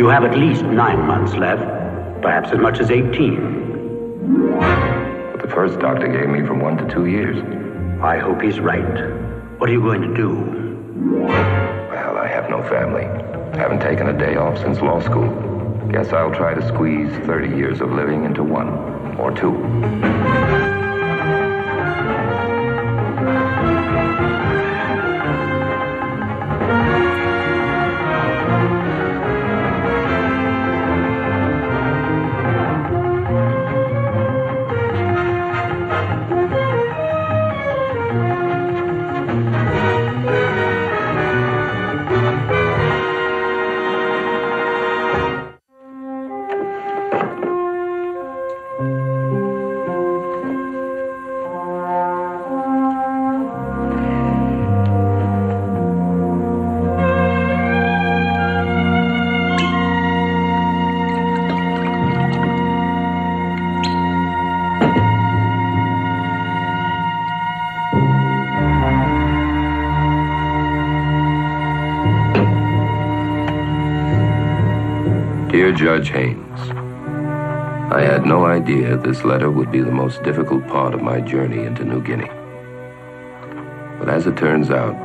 You have at least 9 months left, perhaps as much as 18. But the first doctor gave me from 1 to 2 years. I hope he's right. What are you going to do? Well, I have no family. Haven't taken a day off since law school. Guess I'll try to squeeze 30 years of living into 1 or 2. Dear Judge Haynes, I had no idea this letter would be the most difficult part of my journey into New Guinea. But as it turns out,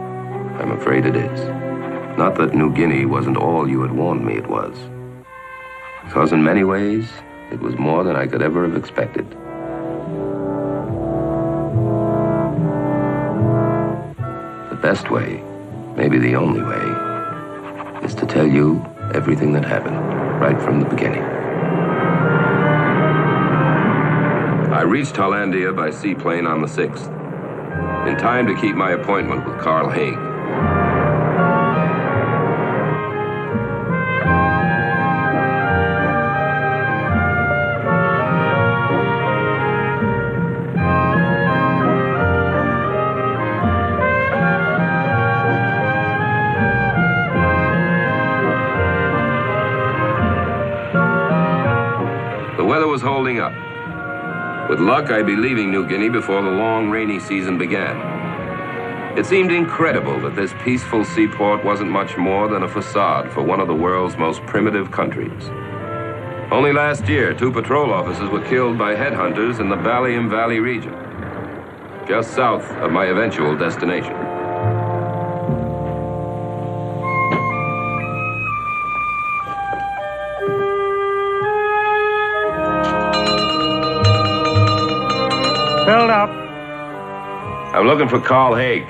I'm afraid it is. Not that New Guinea wasn't all you had warned me it was. Because in many ways, it was more than I could ever have expected. The best way, maybe the only way, is to tell you everything that happened, right from the beginning. I reached Hollandia by seaplane on the 6th, in time to keep my appointment with Carl Hague. Was holding up. With luck, I'd be leaving New Guinea before the long rainy season began. It seemed incredible that this peaceful seaport wasn't much more than a facade for one of the world's most primitive countries. Only last year, 2 patrol officers were killed by headhunters in the Baliem Valley region, just south of my eventual destination. Filled up. I'm looking for Carl Hague.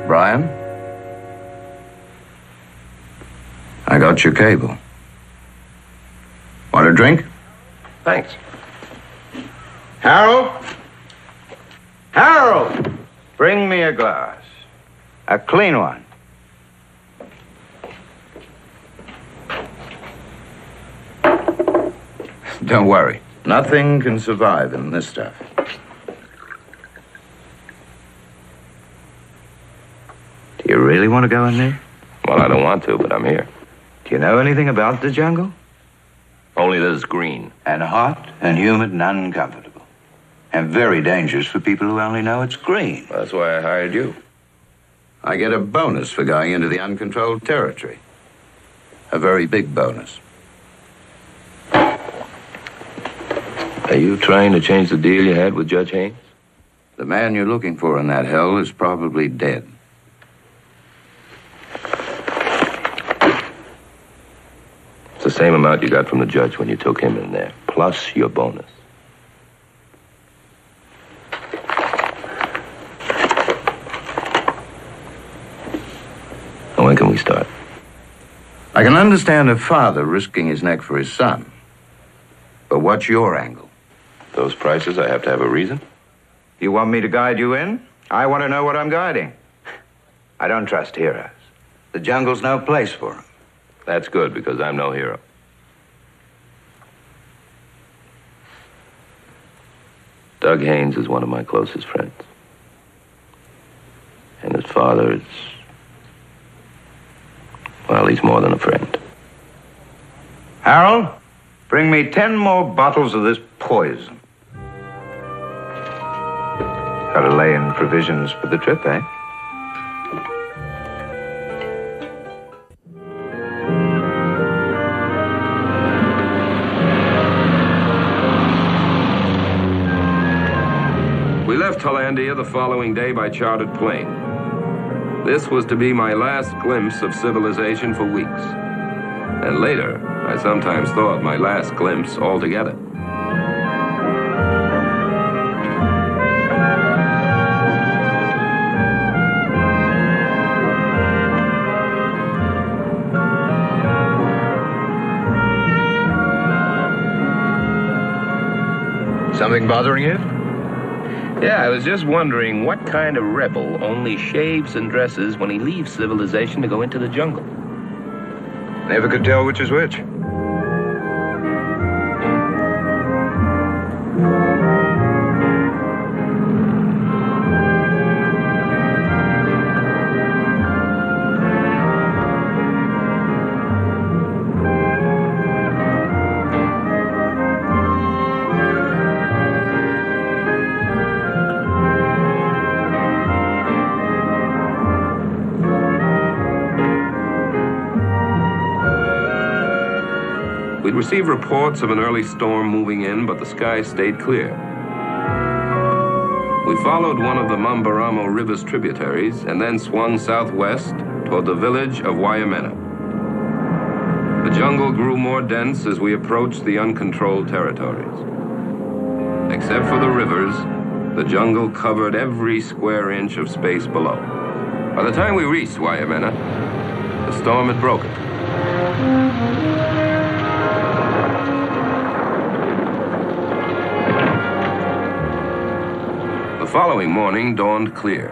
Bryan? I got your cable. Want a drink? Thanks. Harold? Harold! Bring me a glass. A clean one. Don't worry. Nothing can survive in this stuff. Do you really want to go in there? Well, I don't want to, but I'm here. Do you know anything about the jungle? Only that it's green. And hot and humid and uncomfortable. And very dangerous for people who only know it's green. That's why I hired you. I get a bonus for going into the uncontrolled territory. A very big bonus. Are you trying to change the deal you had with Judge Haynes? The man you're looking for in that hell is probably dead. It's the same amount you got from the judge when you took him in there, plus your bonus. Now, when can we start? I can understand a father risking his neck for his son. But what's your angle? Those prices, I have to have a reason. You want me to guide you in? I want to know what I'm guiding. I don't trust heroes. The jungle's no place for him. That's good, because I'm no hero. Doug Haynes is one of my closest friends. And his father is... well, he's more than a friend. Harold, bring me 10 more bottles of this poison. Gotta lay in provisions for the trip, eh? We left Hollandia the following day by chartered plane. This was to be my last glimpse of civilization for weeks. And later, I sometimes thought my last glimpse altogether. Something bothering you? Yeah, I was just wondering what kind of rebel only shaves and dresses when he leaves civilization to go into the jungle. Never could tell which is which. We'd received reports of an early storm moving in, but the sky stayed clear. We followed one of the Mambaramo River's tributaries and then swung southwest toward the village of Wayamena. The jungle grew more dense as we approached the uncontrolled territories. Except for the rivers, the jungle covered every square inch of space below. By the time we reached Wayamena, the storm had broken. The following morning dawned clear.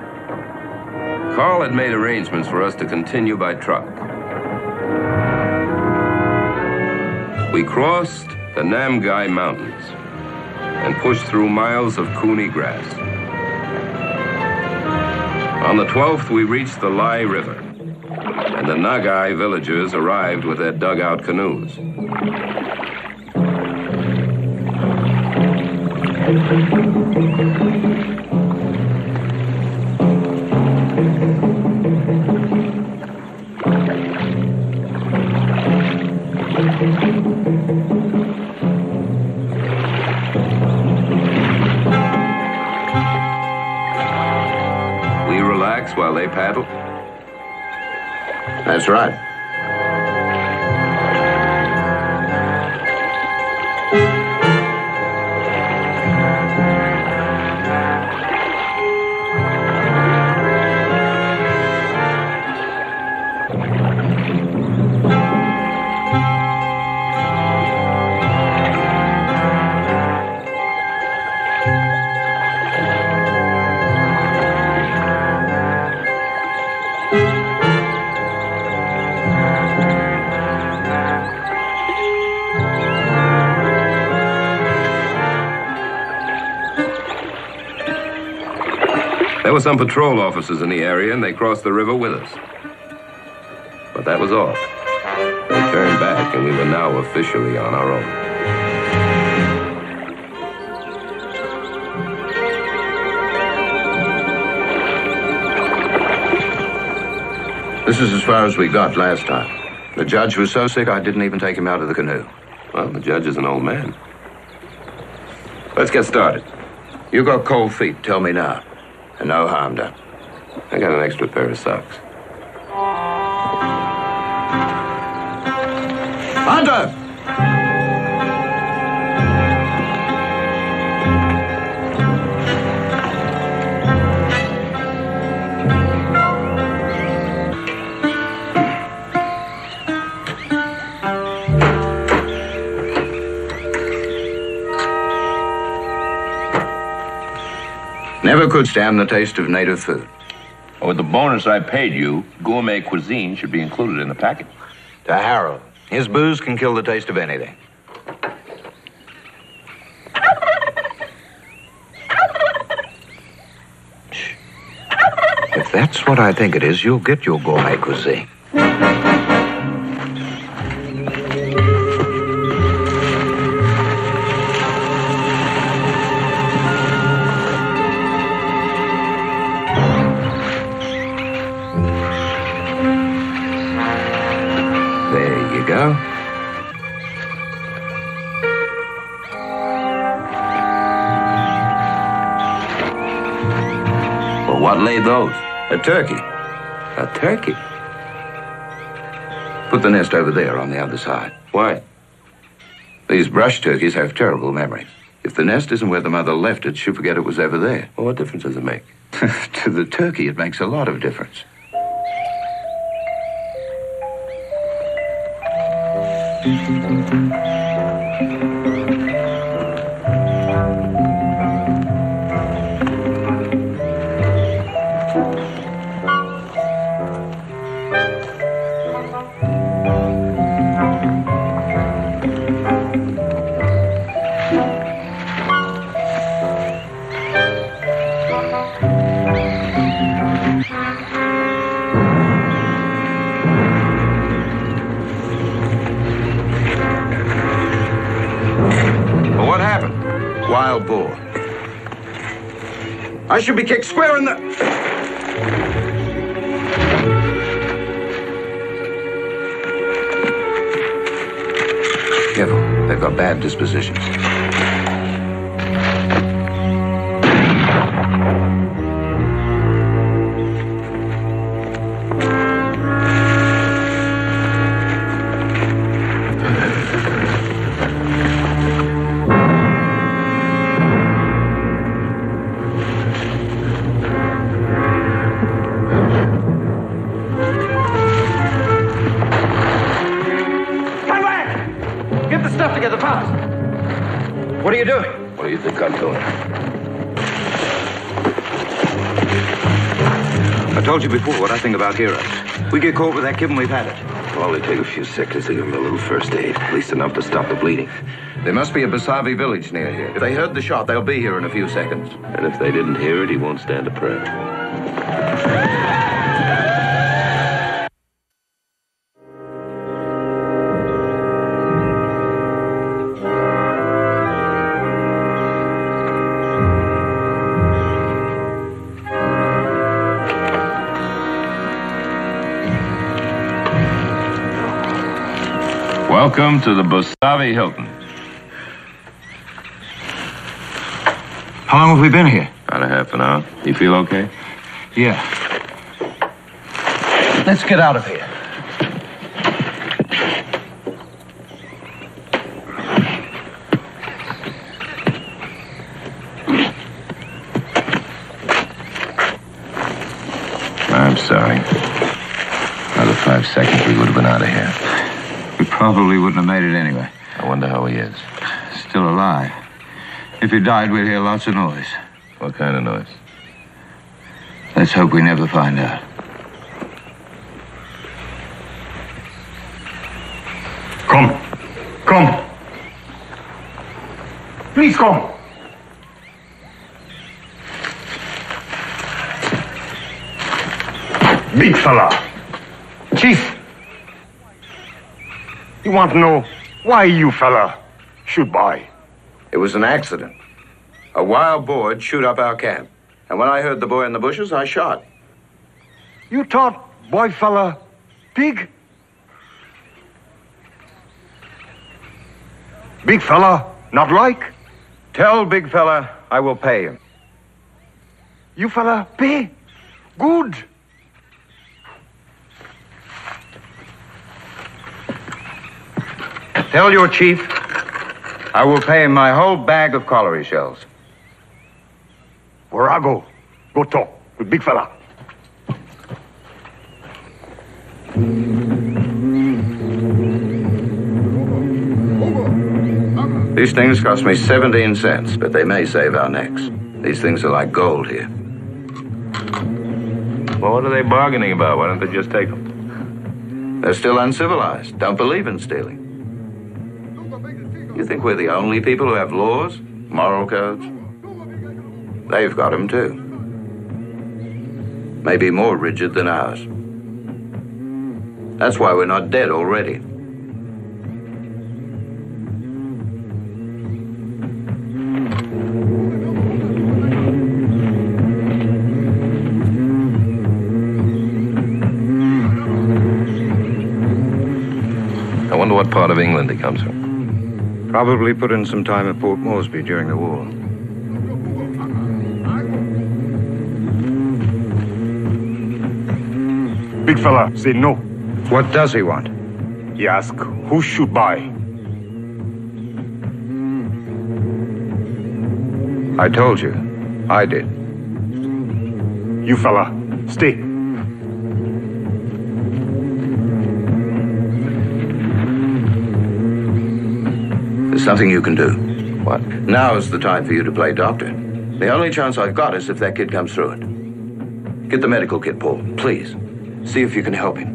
Carl had made arrangements for us to continue by truck. We crossed the Namgai Mountains and pushed through miles of Cooney grass. On the 12th, we reached the Lai River, and the Nagai villagers arrived with their dugout canoes. We relax while they paddle. That's right. There were some patrol officers in the area, and they crossed the river with us. But that was all. They turned back, and we were now officially on our own. This is as far as we got last time. The judge was so sick I didn't even take him out of the canoe. Well, the judge is an old man. Let's get started. You got cold feet, tell me now. And no harm done. I got an extra pair of socks. Hunter! Never could stand the taste of native food. With the bonus I paid you, gourmet cuisine should be included in the package. To Harold. His booze can kill the taste of anything. If that's what I think it is, you'll get your gourmet cuisine. There you go. Well, what laid those? A turkey. A turkey? Put the nest over there on the other side. Why? These brush turkeys have terrible memory. If the nest isn't where the mother left it, she'll forget it was ever there. Well, what difference does it make? To the turkey, it makes a lot of difference. Wild boar. I should be kicked square in the... Careful, they've got bad dispositions. What are you doing? What do you think I'm doing? I told you before what I think about heroes. We get caught with that kid and we've had it. Well, only take a few seconds to give him a little first aid. At least enough to stop the bleeding. There must be a Bosavis village near here. If they heard the shot, they'll be here in a few seconds. And if they didn't hear it, he won't stand a prayer. Welcome to the Bosavis Hilton. How long have we been here? About a half an hour. You feel okay? Yeah. Let's get out of here. I'm sorry. Another 5 seconds, we would have been out of here. We probably wouldn't have made it anyway. I wonder how he is. Still alive. If he died, we'd hear lots of noise. What kind of noise? Let's hope we never find out. Come. Come. Please come. Big fella. Chief. You want to know why you fella should buy? It was an accident. A wild boar had shoot up our camp. And when I heard the boy in the bushes, I shot. You thought boy fella pig? Big fella not like? Tell big fella I will pay him. You fella pay? Good. Tell your chief I will pay him my whole bag of colliery shells. Warago, go talk with big fella. These things cost me 17 cents, but they may save our necks. These things are like gold here. Well, what are they bargaining about? Why don't they just take them? They're still uncivilized, don't believe in stealing. You think we're the only people who have laws, moral codes? They've got them too. Maybe more rigid than ours. That's why we're not dead already. I wonder what part of England he comes from. Probably put in some time at Port Moresby during the war. Big fella say no. What does he want? He ask who should buy. I told you. I did. You fella, stay. There's something you can do. What? Now's the time for you to play doctor. The only chance I've got is if that kid comes through it. Get the medical kit, Paul, please. See if you can help him.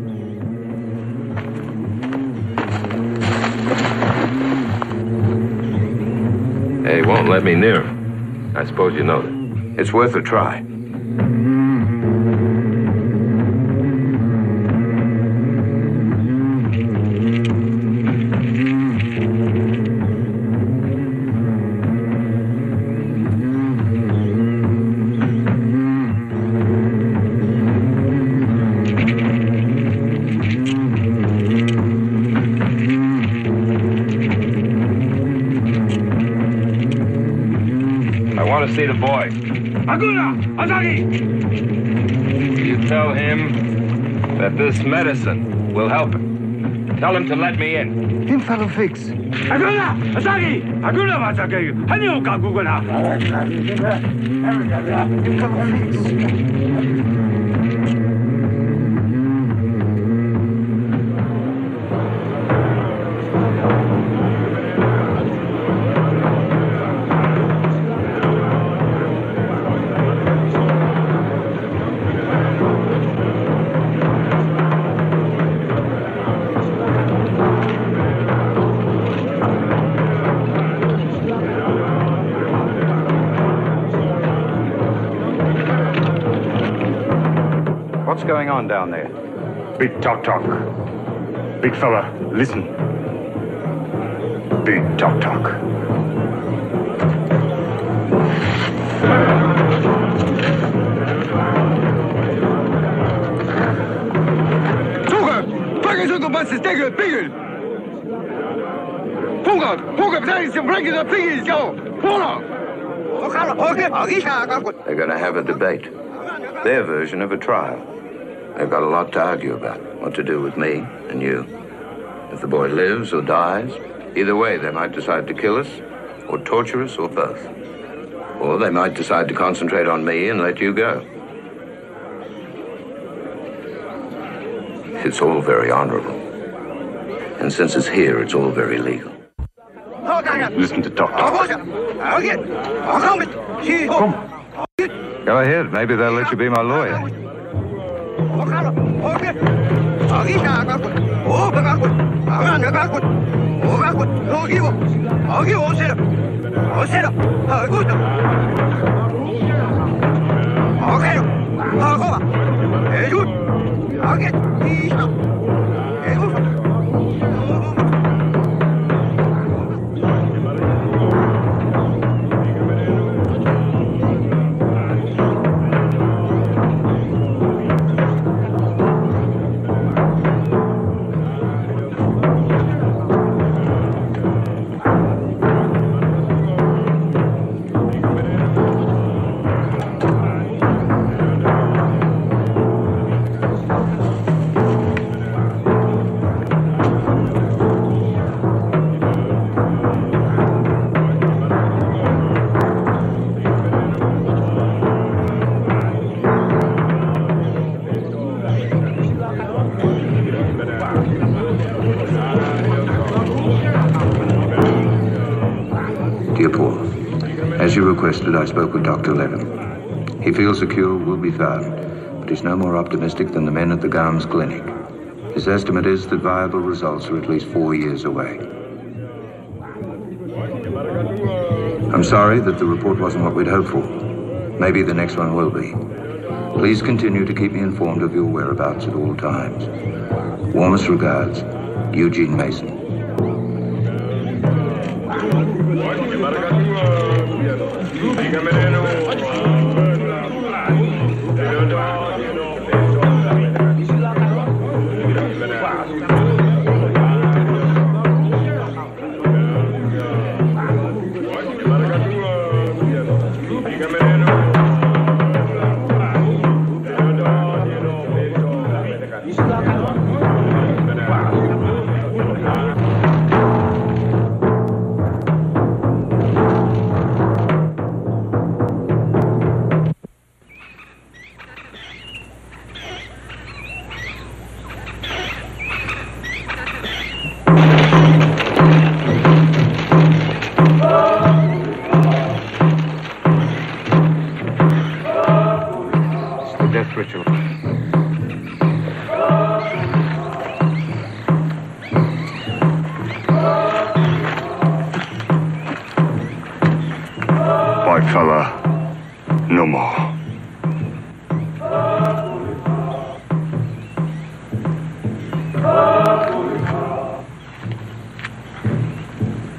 He won't let me near him. I suppose you know that. It's worth a try. See the boy. You tell him that this medicine will help him. Tell him to let me in. Him fellow fix. What's going on down there? Big talk. Big fella, listen. Big talk. They're going to have a debate. Their version of a trial. They've got a lot to argue about. What to do with me and you. If the boy lives or dies, either way they might decide to kill us, or torture us, or both. Or they might decide to concentrate on me and let you go. It's all very honorable. And since it's here, it's all very legal. Listen to talk. Come. Go ahead. Maybe they'll let you be my lawyer. Dear Paul, as you requested, I spoke with Dr. Levin. He feels a cure will be found, but is no more optimistic than the men at the Gams clinic. His estimate is that viable results are at least 4 years away. I'm sorry that the report wasn't what we'd hoped for. Maybe the next one will be. Please continue to keep me informed of your whereabouts at all times. Warmest regards, Eugene Mason.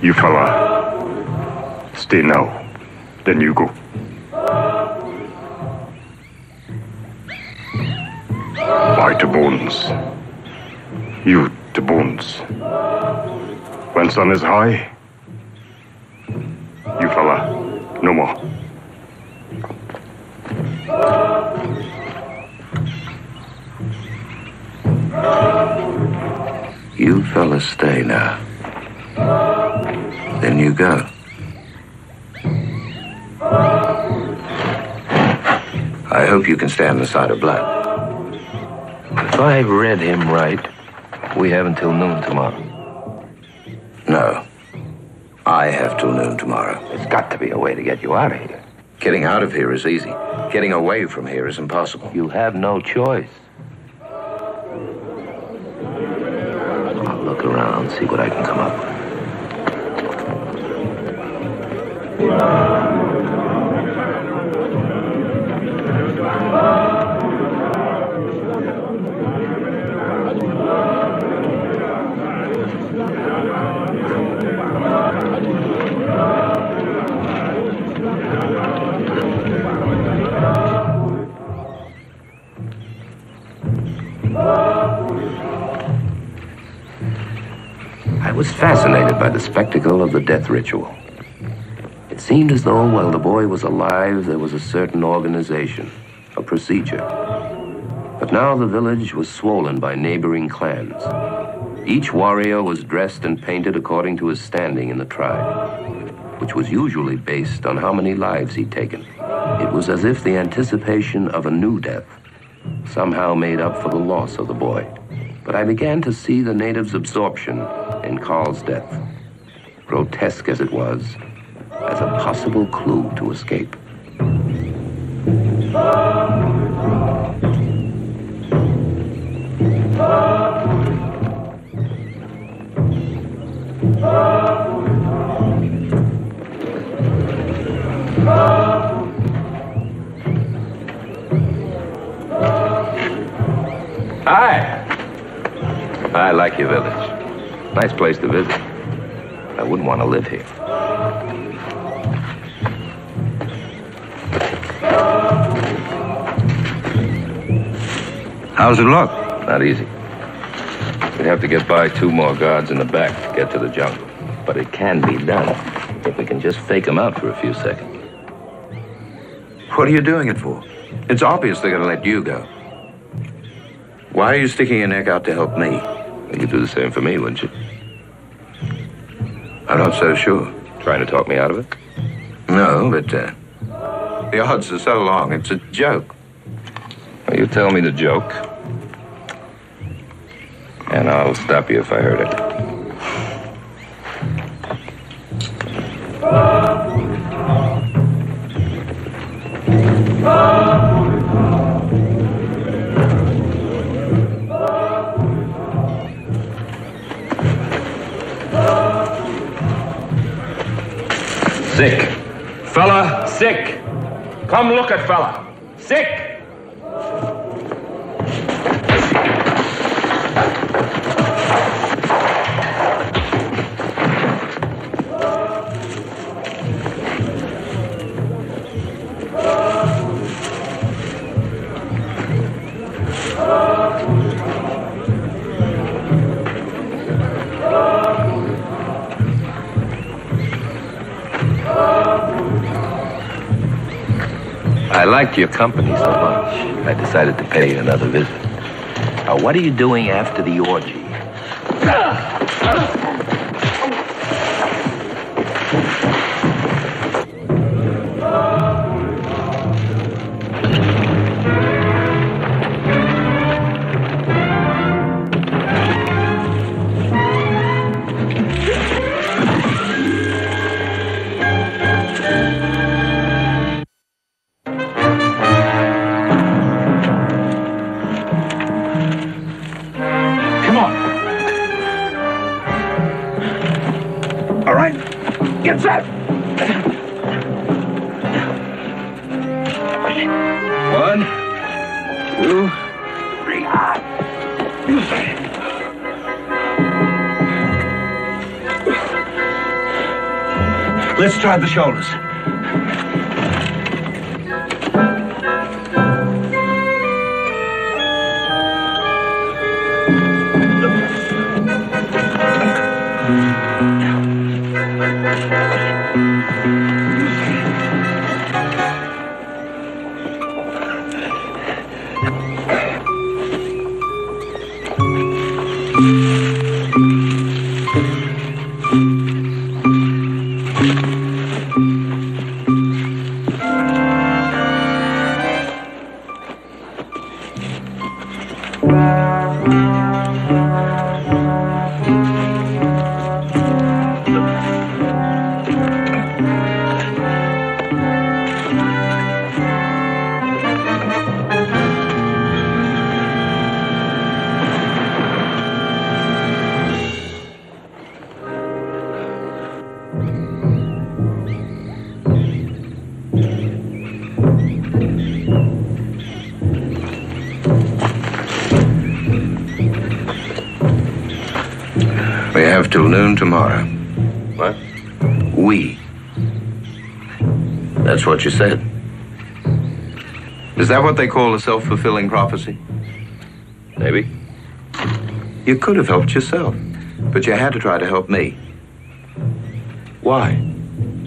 You fella, stay now, then you go. Bye to Bones. You to Bones. When sun is high, you fella, no more. You fellas stay now. Then you go. I hope you can stand the sight of blood. If I read him right, we have until noon tomorrow. No. I have till noon tomorrow. There's got to be a way to get you out of here. Getting out of here is easy. Getting away from here is impossible. You have no choice. I'll look around, see what I can come up with. I was fascinated by the spectacle of the death ritual. It seemed as though while the boy was alive, there was a certain organization, a procedure. But now the village was swollen by neighboring clans. Each warrior was dressed and painted according to his standing in the tribe, which was usually based on how many lives he'd taken. It was as if the anticipation of a new death somehow made up for the loss of the boy. But I began to see the natives' absorption in Carl's death, grotesque as it was, as a possible clue to escape. Hi. I like your village. Nice place to visit. I wouldn't want to live here. How's it look? Not easy. We'd have to get by 2 more guards in the back to get to the jungle. But it can be done if we can just fake them out for a few seconds. What are you doing it for? It's obvious they're going to let you go. Why are you sticking your neck out to help me? You'd do the same for me, wouldn't you? I'm not so sure. Trying to talk me out of it? No, but the odds are so long, it's a joke. Well, you tell me the joke, and I'll stop you if I heard it. Sick. Fella, sick. Come look at fella. Sick. I liked your company so much, I decided to pay you another visit. Now, what are you doing after the orgy? Let's try the shoulders. Till noon tomorrow. What? We. That's what you said. Is that what they call a self-fulfilling prophecy? Maybe. You could have helped yourself, but you had to try to help me. Why?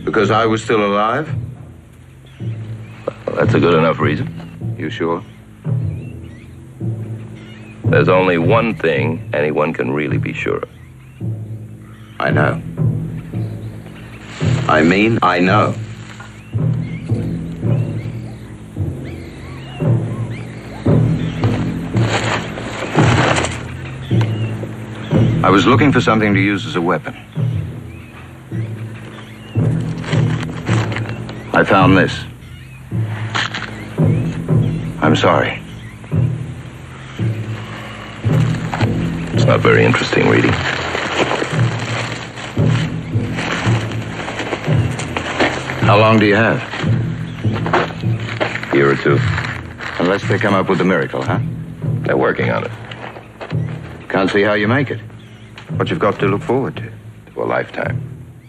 Because I was still alive? Well, that's a good enough reason. You sure? There's only one thing anyone can really be sure of. I know. I mean, I know. I was looking for something to use as a weapon. I found this. I'm sorry. It's not very interesting reading. How long do you have? A year or two. Unless they come up with a miracle, huh? They're working on it. Can't see how you make it. What you've got to look forward to. To a lifetime.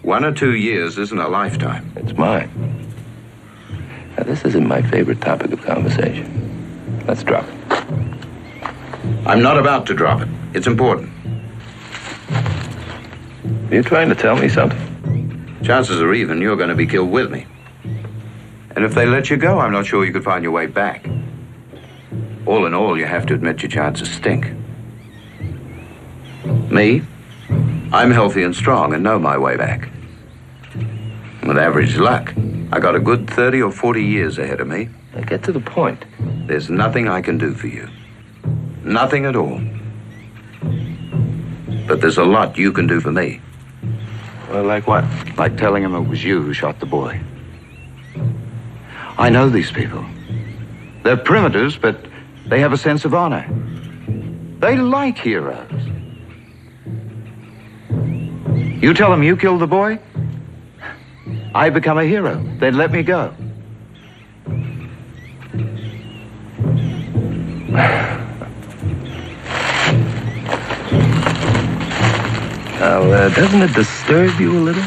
1 or 2 years isn't a lifetime. It's mine. Now, this isn't my favorite topic of conversation. Let's drop it. I'm not about to drop it. It's important. Are you trying to tell me something? Chances are even you're going to be killed with me. And if they let you go, I'm not sure you could find your way back. All in all, you have to admit your chances stink. Me? I'm healthy and strong and know my way back. With average luck, I got a good 30 or 40 years ahead of me. Now get to the point. There's nothing I can do for you. Nothing at all. But there's a lot you can do for me. Well, like what? Like telling him it was you who shot the boy. I know these people. They're primitives, but they have a sense of honor. They like heroes. You tell them you killed the boy, I become a hero. They'd let me go. Now, doesn't it disturb you a little?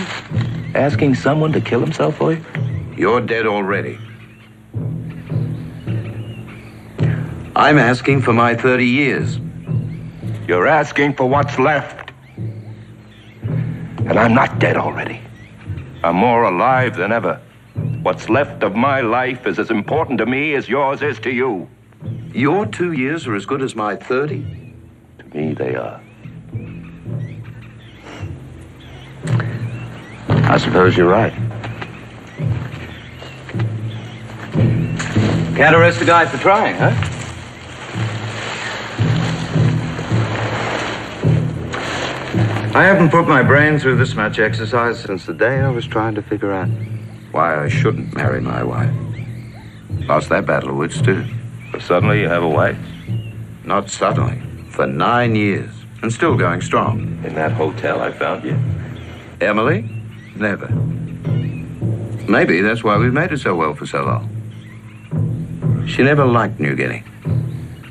Asking someone to kill himself for you? You're dead already. I'm asking for my 30 years. You're asking for what's left. And I'm not dead already. I'm more alive than ever. What's left of my life is as important to me as yours is to you. Your 2 years are as good as my 30? To me, they are. I suppose you're right. Can't arrest a guy for trying, huh? I haven't put my brain through this much exercise since the day I was trying to figure out Why I shouldn't marry my wife. Lost that battle of wits, too. But suddenly you have a wife. Not suddenly. For 9 years. And still going strong. In that hotel I found you. Emily? Never. Maybe that's why we've made it so well for so long. She never liked New Guinea.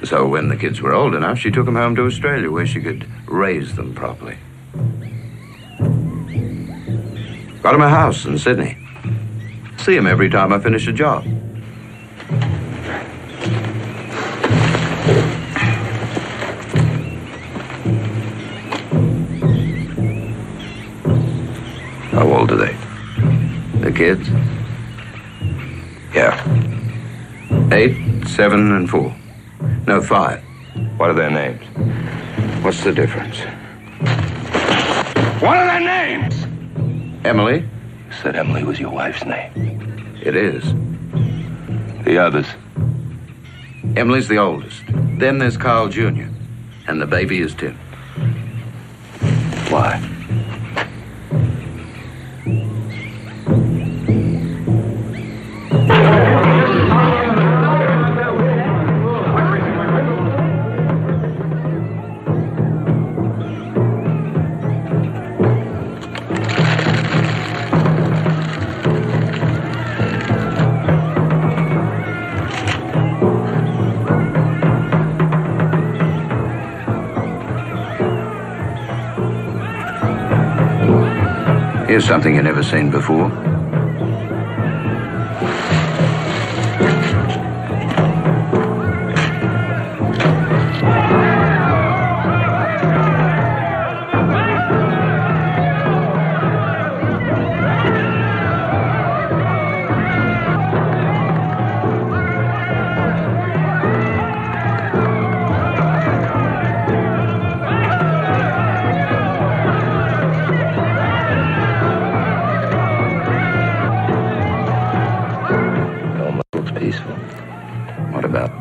So when the kids were old enough, she took them home to Australia where she could raise them properly. Got him a house in Sydney. See him every time I finish a job. How old are they? The kids? Yeah. 8, 7, and 4. No, 5. What are their names? What's the difference? What are their names? Emily? You said Emily was your wife's name. It is. The others? Emily's the oldest. Then there's Carl Jr. And the baby is Tim. Why? Here's something you've never seen before.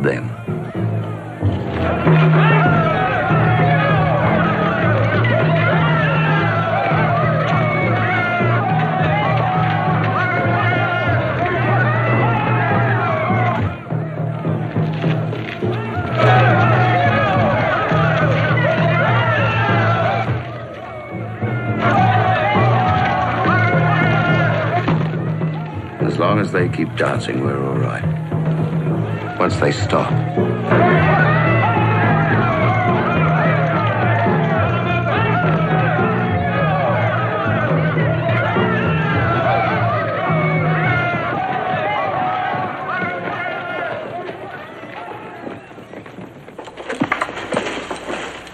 Them. As long as they keep dancing, we're all right. Once they stop.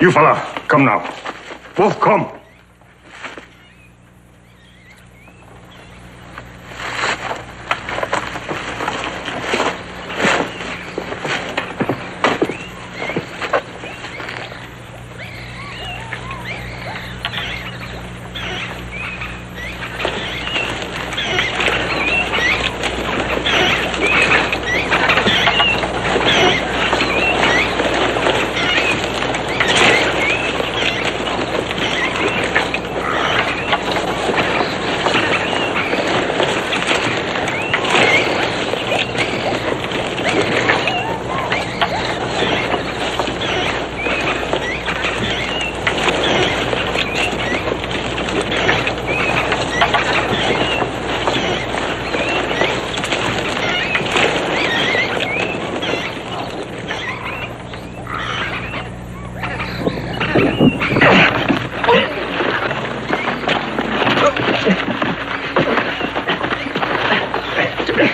You fella, come now. Both come.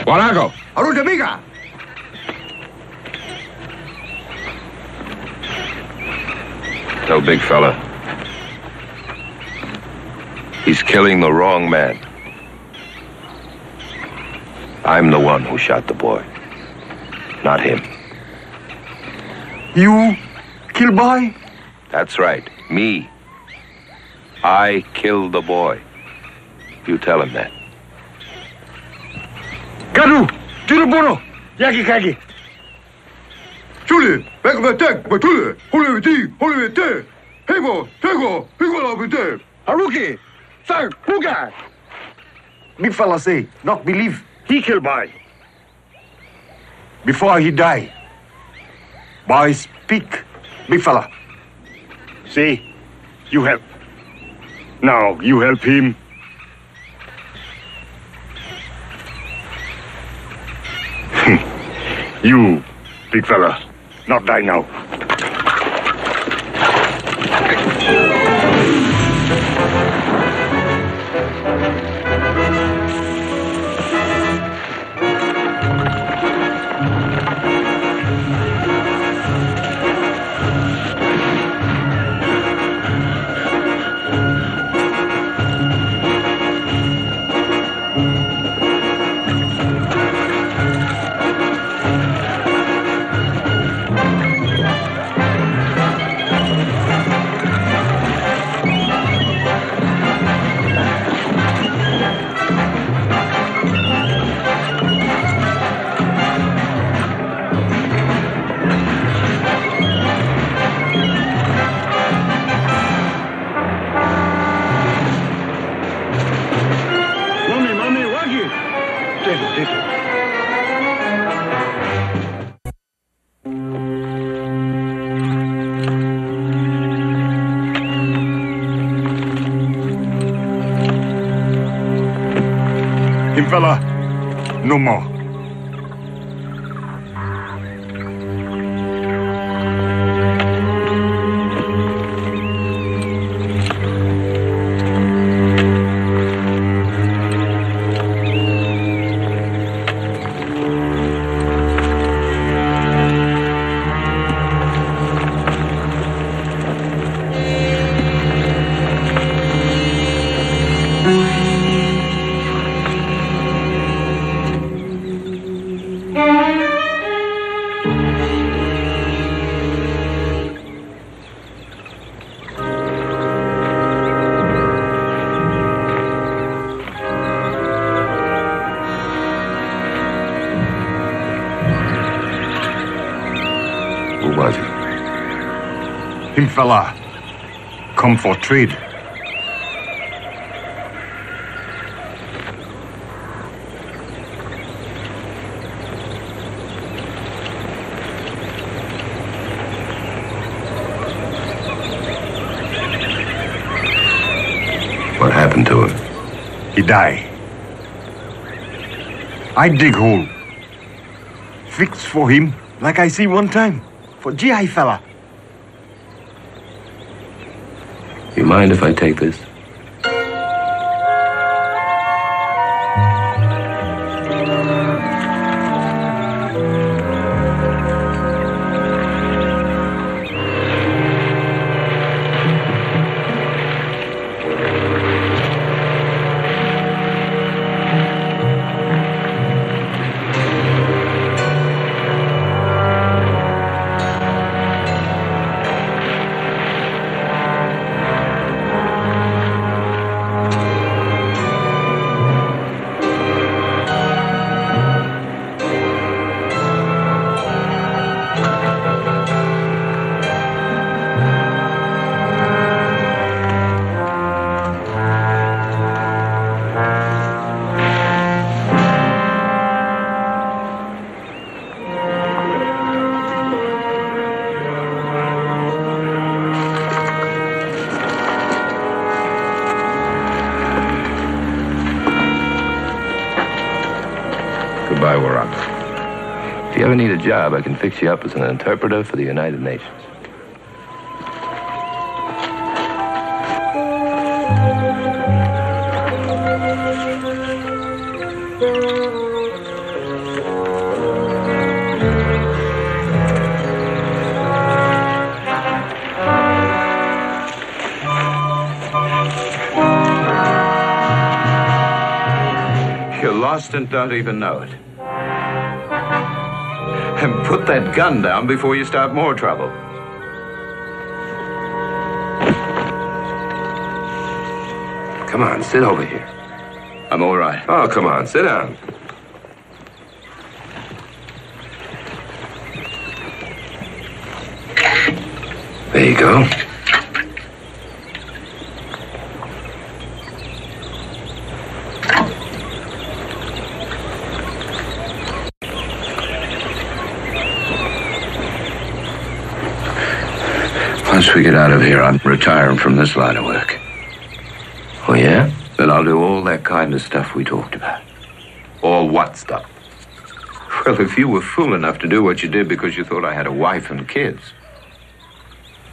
Warago! Arutamiga! No, big fella. He's killing the wrong man. I'm the one who shot the boy, not him. You kill boy? That's right, me. I killed the boy. You tell him that. Gadu! Tirabono! Yaki kagi! Chuli! Begavete! Batule! Holiviti! Holivite! Hego! Tego! Higolabite! Haruki! Sang! Huga! Big fella say, not believe, he kill boy. Before he die, boy speak, big fella. See, you help. Now, you help him. You, big fella, not die now. Fella, no more. Him fella, come for trade. What happened to him? He die. I dig hole. Fix for him, like I see one time. For GI fella. You mind if I take this? Goodbye, Warago. If you ever need a job, I can fix you up as an interpreter for the United Nations. lost and don't even know it. And put that gun down before you start more trouble. Come on, sit over here. I'm all right. Oh, come on, sit down. There you go. Once we get out of here, I'm retiring from this line of work. Oh, yeah? Then I'll do all that kind of stuff we talked about. All what stuff? Well, if you were fool enough to do what you did because you thought I had a wife and kids,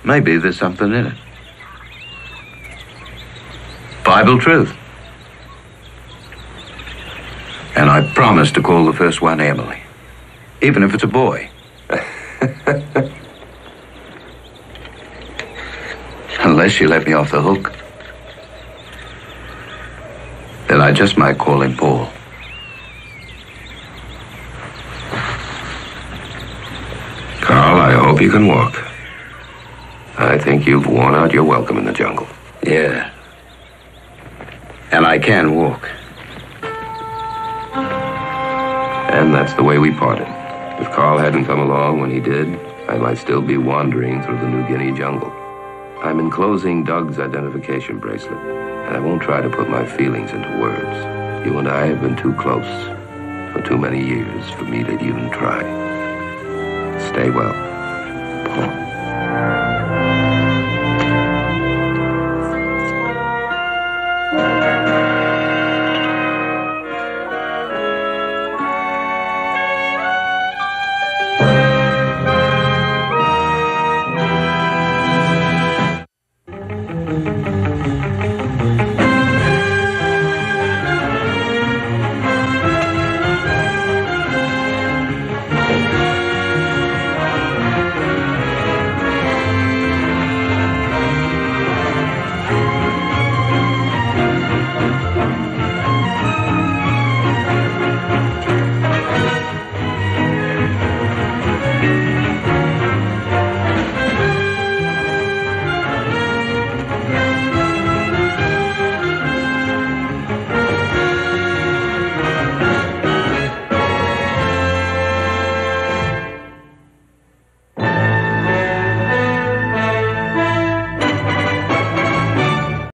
maybe there's something in it. Bible truth. And I promise to call the first one Emily, even if it's a boy. Unless you let me off the hook. Then I just might call him Paul. Carl, I hope you can walk. I think you've worn out your welcome in the jungle. Yeah. And I can walk. And that's the way we parted. If Carl hadn't come along when he did, I might still be wandering through the New Guinea jungle. I'm enclosing Doug's identification bracelet, and I won't try to put my feelings into words. You and I have been too close for too many years for me to even try. Stay well, Paul.